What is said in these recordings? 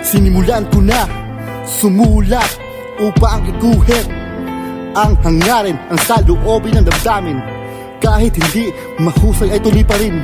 Sinimulan ko na sumulat upang iguhit ang hangarin, ang saloobin ng damdamin. Kahit hindi mahusay ay tuloy pa rin.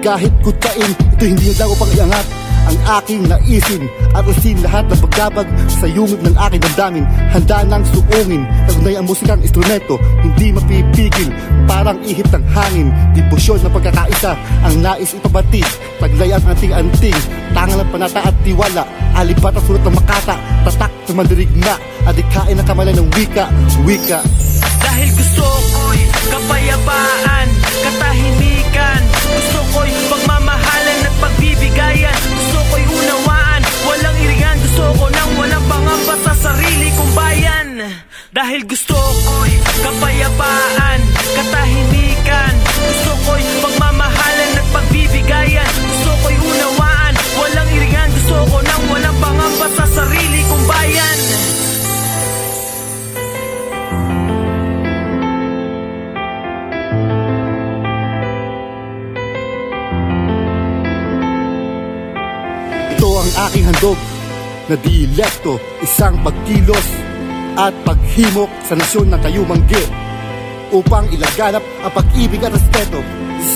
Kahit kutsain, ito hindi naglago pang iangat ang aking naisin at usin lahat ng pagbabag sa yungib ng aking damdamin. Handa nang suungin, nagunay ang musikang instrumento, hindi mapipigil, parang ihip ng hangin. Dibusyon ng pagkakaisa, ang nais ipabati, taglay ang anting-anting, tangan ng panata at tiwala, alipat at sulat ng makata, tatak sa mandirigma, adikain ang kamalan ng wika. Dahil gusto ko'y kapayapaan, katahimikan, gusto ko'y pagmamahalan at pagbibigayan, gusto ko'y unawaan, walang iringan, gusto ko nang walang pangamba sa sarili kong bayan. Dahil gusto ko'y kapayapaan, katahimikan, gusto ko'y pagmamahalan at pagbibigayan, gusto ko'y unawaan, walang iringan, gusto ko nang walang pangamba sa sarili kong bayan. Ito ang aking handog na dialekto, isang pagkilos at paghimok sa nasyon ng kayumanggi, upang ilaganap ang pag-ibig at respeto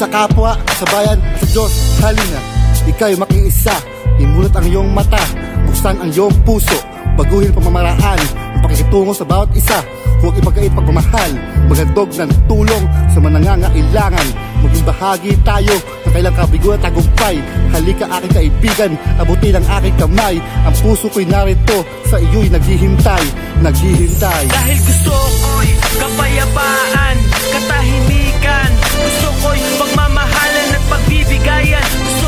sa kapwa, sa bayan, sa Diyos. Halina, ika'y makiisa, imulat ang iyong mata, buksan ang iyong puso, baguhin ang pamamaraan, ang pakikitungo sa bawat isa. Huwag ipagkait pagmamahal, maghandog ng tulong sa manangangailangan. Maging bahagi tayo na kailang kabiguan at tagumpay. Halika aking kaibigan, abutin ang aking kamay. Ang puso ko'y narito, sa iyo'y naghihintay. Dahil gusto ko'y kapayapaan, katahimikan, gusto ko'y pagmamahalan at pagbibigayan, gusto